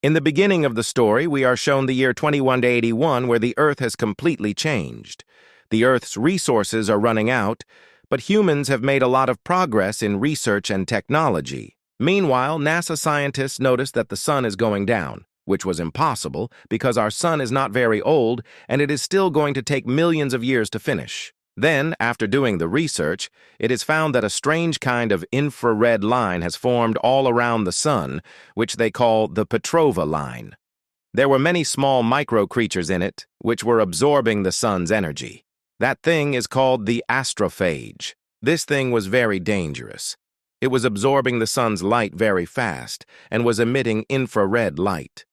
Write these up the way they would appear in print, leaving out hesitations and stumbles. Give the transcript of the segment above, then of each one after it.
In the beginning of the story, we are shown the year 21 to 81 where the Earth has completely changed. The Earth's resources are running out, but humans have made a lot of progress in research and technology. Meanwhile, NASA scientists notice that the sun is going down, which was impossible because our sun is not very old and it is still going to take millions of years to finish. Then, after doing the research, it is found that a strange kind of infrared line has formed all around the sun, which they call the Petrova line. There were many small micro-creatures in it, which were absorbing the sun's energy. That thing is called the Astrophage. This thing was very dangerous. It was absorbing the sun's light very fast and was emitting infrared light.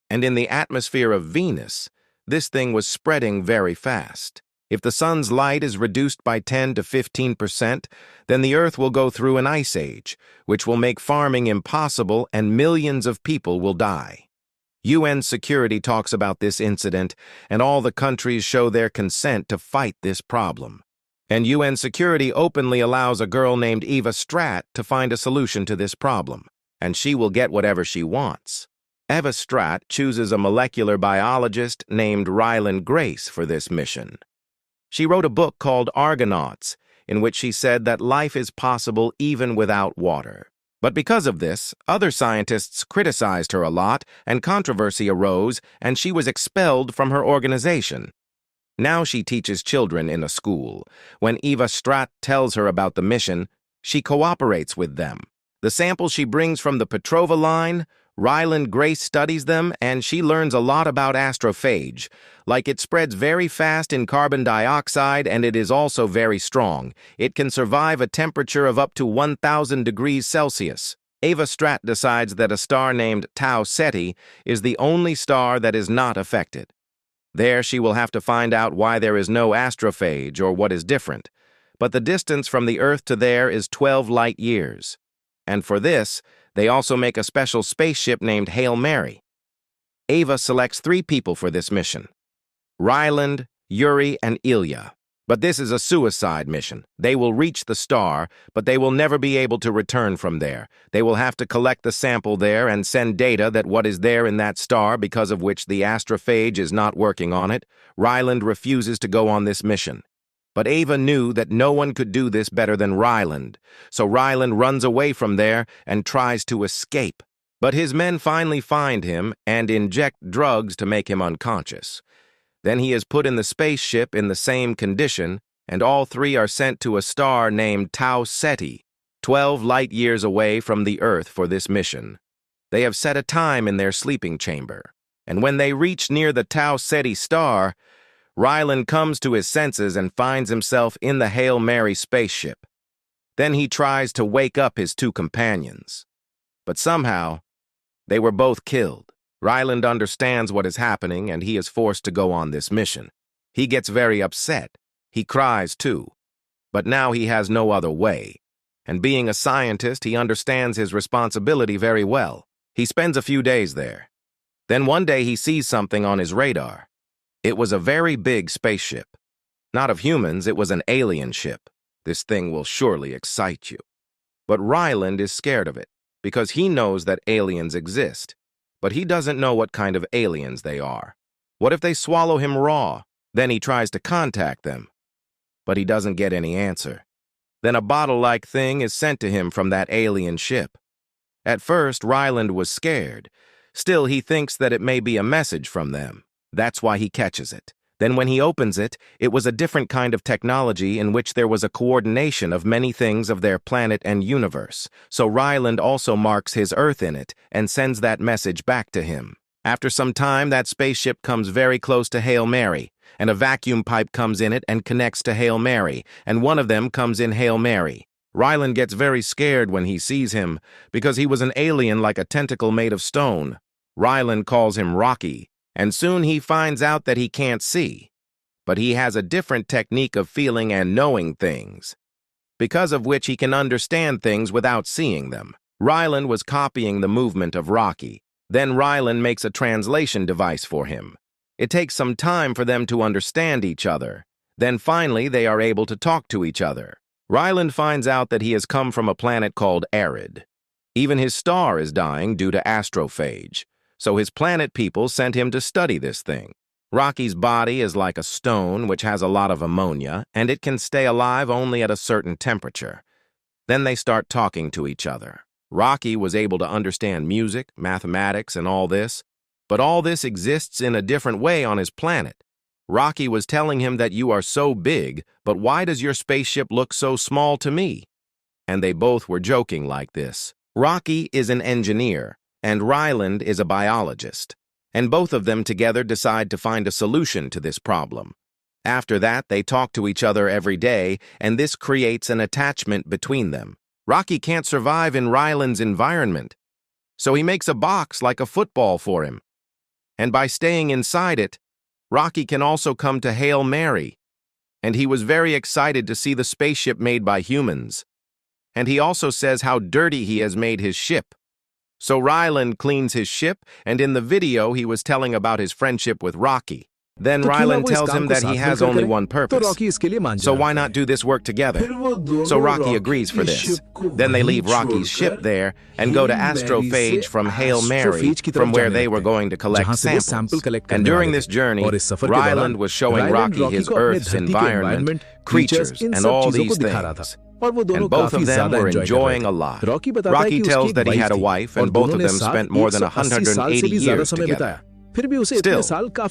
And in the atmosphere of Venus, this thing was spreading very fast. If the sun's light is reduced by 10 to 15%, then the Earth will go through an ice age, which will make farming impossible and millions of people will die. UN security talks about this incident, and all the countries show their consent to fight this problem. And UN security openly allows a girl named Eva Stratt to find a solution to this problem, and she will get whatever she wants. Eva Stratt chooses a molecular biologist named Ryland Grace for this mission. She wrote a book called Argonauts, in which she said that life is possible even without water. But because of this, other scientists criticized her a lot, and controversy arose, and she was expelled from her organization. Now she teaches children in a school. When Eva Stratt tells her about the mission, she cooperates with them. The samples she brings from the Petrova line, Ryland Grace studies them, and she learns a lot about astrophage. Like it spreads very fast in carbon dioxide, and it is also very strong. It can survive a temperature of up to 1,000 degrees Celsius. Eva Stratt decides that a star named Tau Ceti is the only star that is not affected. There she will have to find out why there is no astrophage or what is different. But the distance from the Earth to there is 12 light years. And for this, they also make a special spaceship named Hail Mary. Eva selects 3 people for this mission: Ryland, Yuri, and Ilya. But this is a suicide mission. They will reach the star, but they will never be able to return from there. They will have to collect the sample there and send data that what is there in that star, because of which the astrophage is not working on it. Ryland refuses to go on this mission. But Eva knew that no one could do this better than Ryland, so Ryland runs away from there and tries to escape. But his men finally find him and inject drugs to make him unconscious. Then he is put in the spaceship in the same condition, and all 3 are sent to a star named Tau Ceti, 12 light years away from the Earth for this mission. They have set a time in their sleeping chamber, and when they reach near the Tau Ceti star, Ryland comes to his senses and finds himself in the Hail Mary spaceship. Then he tries to wake up his 2 companions. But somehow, they were both killed. Ryland understands what is happening, and he is forced to go on this mission. He gets very upset. He cries too. But now he has no other way. And being a scientist, he understands his responsibility very well. He spends a few days there. Then one day he sees something on his radar. It was a very big spaceship. Not of humans, it was an alien ship. This thing will surely excite you. But Ryland is scared of it, because he knows that aliens exist. But he doesn't know what kind of aliens they are. What if they swallow him raw? Then he tries to contact them. But he doesn't get any answer. Then a bottle-like thing is sent to him from that alien ship. At first, Ryland was scared. Still, he thinks that it may be a message from them. That's why he catches it. Then when he opens it, it was a different kind of technology in which there was a coordination of many things of their planet and universe. So Ryland also marks his Earth in it and sends that message back to him. After some time, that spaceship comes very close to Hail Mary, and a vacuum pipe comes in it and connects to Hail Mary, and one of them comes in Hail Mary. Ryland gets very scared when he sees him, because he was an alien like a tentacle made of stone. Ryland calls him Rocky. And soon he finds out that he can't see, but he has a different technique of feeling and knowing things, because of which he can understand things without seeing them. Ryland was copying the movement of Rocky. Then Ryland makes a translation device for him. It takes some time for them to understand each other. Then finally they are able to talk to each other. Ryland finds out that he has come from a planet called Arid. Even his star is dying due to astrophage. so his planet people sent him to study this thing. Rocky's body is like a stone which has a lot of ammonia, and it can stay alive only at a certain temperature. Then they start talking to each other. Rocky was able to understand music, mathematics, and all this, but all this exists in a different way on his planet. Rocky was telling him that you are so big, but why does your spaceship look so small to me? And they both were joking like this. Rocky is an engineer, and Ryland is a biologist, and both of them together decide to find a solution to this problem. After that, they talk to each other every day, and this creates an attachment between them. Rocky can't survive in Ryland's environment, so he makes a box like a football for him. And by staying inside it, Rocky can also come to Hail Mary, and he was very excited to see the spaceship made by humans. And he also says how dirty he has made his ship. So Ryland cleans his ship, and in the video he was telling about his friendship with Rocky. Then Ryland tells him that he has only one purpose, so why not do this work together? So Rocky agrees for this. Then they leave Rocky's ship there and go to Astrophage from Hail Mary, from where they were going to collect samples. And during this journey, Ryland was showing Rocky his Earth's environment, creatures, and all these things. And both of them were enjoying a lot. Rocky tells that he had a wife, and both of them spent more than 180 years together. Still,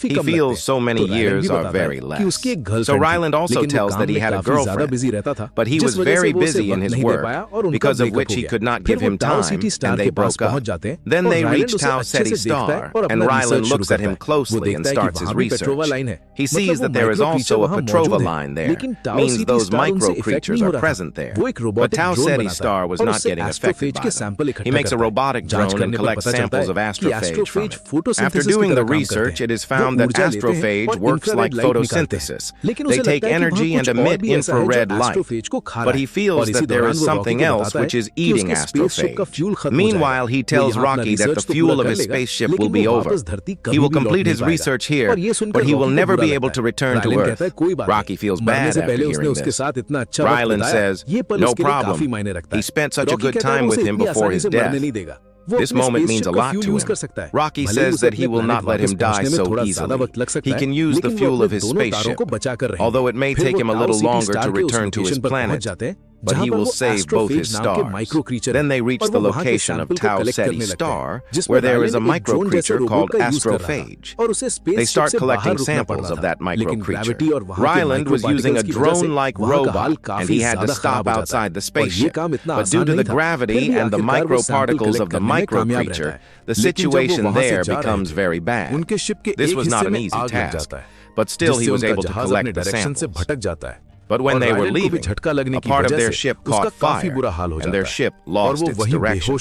he feels so many years are very less. So Ryland also tells that he had a girlfriend, but he was very busy in his work, because of which he could not give him time, and they broke up. Then they reach Tau Ceti star, and Ryland looks at him closely and starts his research. He sees that there is also a Petrova line there, means those micro creatures are present there. But Tau Ceti star was not getting affected by them. He makes a robotic drone and collects samples of astrophage from it. After doing the research, it is found that astrophage works like photosynthesis. They take energy and emit infrared light. But he feels that there is something else which is eating astrophage. Meanwhile, he tells Rocky that the fuel of his spaceship will be over. He will complete his research here, but he will never be able to return to Earth. Rocky feels bad after hearing this. Ryland says, "No problem. He spent such a good time with him before his death." This moment means a lot to him. Rocky says that he will not let him die so easily. He can use the fuel of his spaceship, although it may take him a little longer to return to his planet, but he will save both his stars. Then they reach the location of Tau Ceti star, where there is a micro creature called Astrophage. They start collecting samples of that micro creature. Ryland was using a drone-like robot, and he had to stop outside the spaceship. But due to the gravity and the microparticles of the micro creature, the situation there becomes very bad. This was not an easy task, but still he was able to collect the samples. But when they were leaving, a part of their ship caught fire, and their ship lost its direction.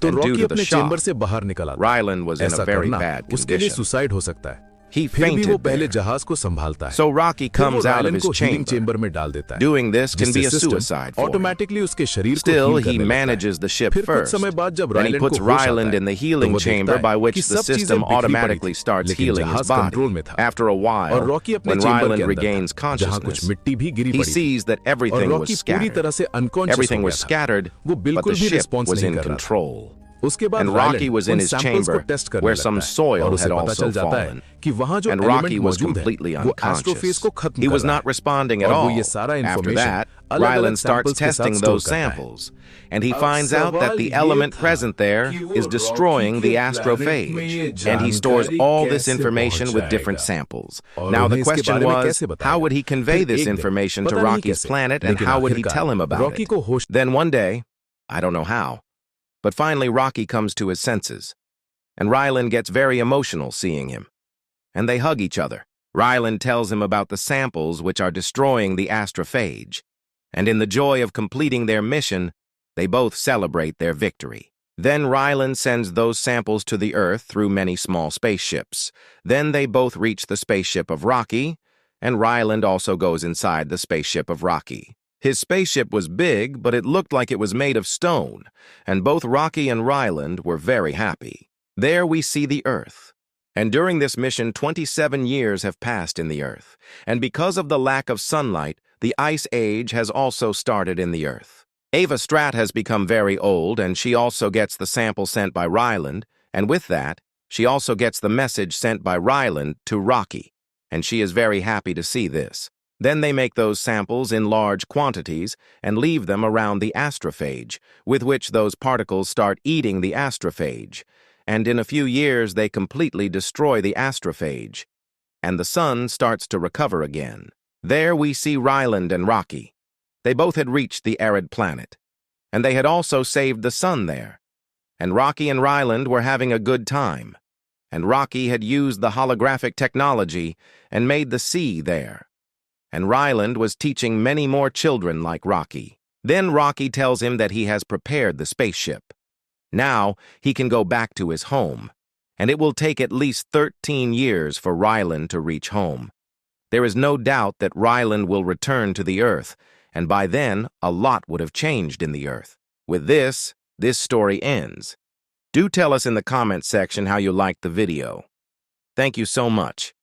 And due to the shock, Ryland was in a very bad condition. He fainted there. So Rocky comes out of his chamber. Doing this can be a suicide for him. Still, he manages the ship first. Then he puts Ryland in the healing chamber, by which the system automatically starts healing his body. After a while, when Ryland regains consciousness, he sees that everything was scattered. Everything was scattered, but the ship was in control. And Rocky was in his chamber, where some soil had also fallen. And Rocky was completely unconscious. He was not responding at all. After that, Ryland starts testing those samples, and he finds out that the element present there is destroying the astrophage, and he stores all this information with different samples. Now the question was, how would he convey this information to Rocky's planet, and how would he tell him about it? Then one day, I don't know how, but finally Rocky comes to his senses, and Ryland gets very emotional seeing him, and they hug each other. Ryland tells him about the samples which are destroying the astrophage, and in the joy of completing their mission, they both celebrate their victory. Then Ryland sends those samples to the Earth through many small spaceships. Then they both reach the spaceship of Rocky, and Ryland also goes inside the spaceship of Rocky. His spaceship was big, but it looked like it was made of stone, and both Rocky and Ryland were very happy. There we see the Earth. And during this mission, 27 years have passed in the Earth, and because of the lack of sunlight, the Ice Age has also started in the Earth. Ava Stratt has become very old, and she also gets the sample sent by Ryland, And with that, she also gets the message sent by Ryland to Rocky, and she is very happy to see this. Then they make those samples in large quantities and leave them around the astrophage, with which those particles start eating the astrophage, and in a few years they completely destroy the astrophage, and the sun starts to recover again. There we see Ryland and Rocky. They both had reached the arid planet, and they had also saved the sun there. And Rocky and Ryland were having a good time, and Rocky had used the holographic technology and made the sea there. And Ryland was teaching many more children like Rocky. Then Rocky tells him that he has prepared the spaceship. Now he can go back to his home, and it will take at least 13 years for Ryland to reach home. There is no doubt that Ryland will return to the Earth, and by then a lot would have changed in the Earth. With this story ends. Do tell us in the comments section how you liked the video. Thank you so much.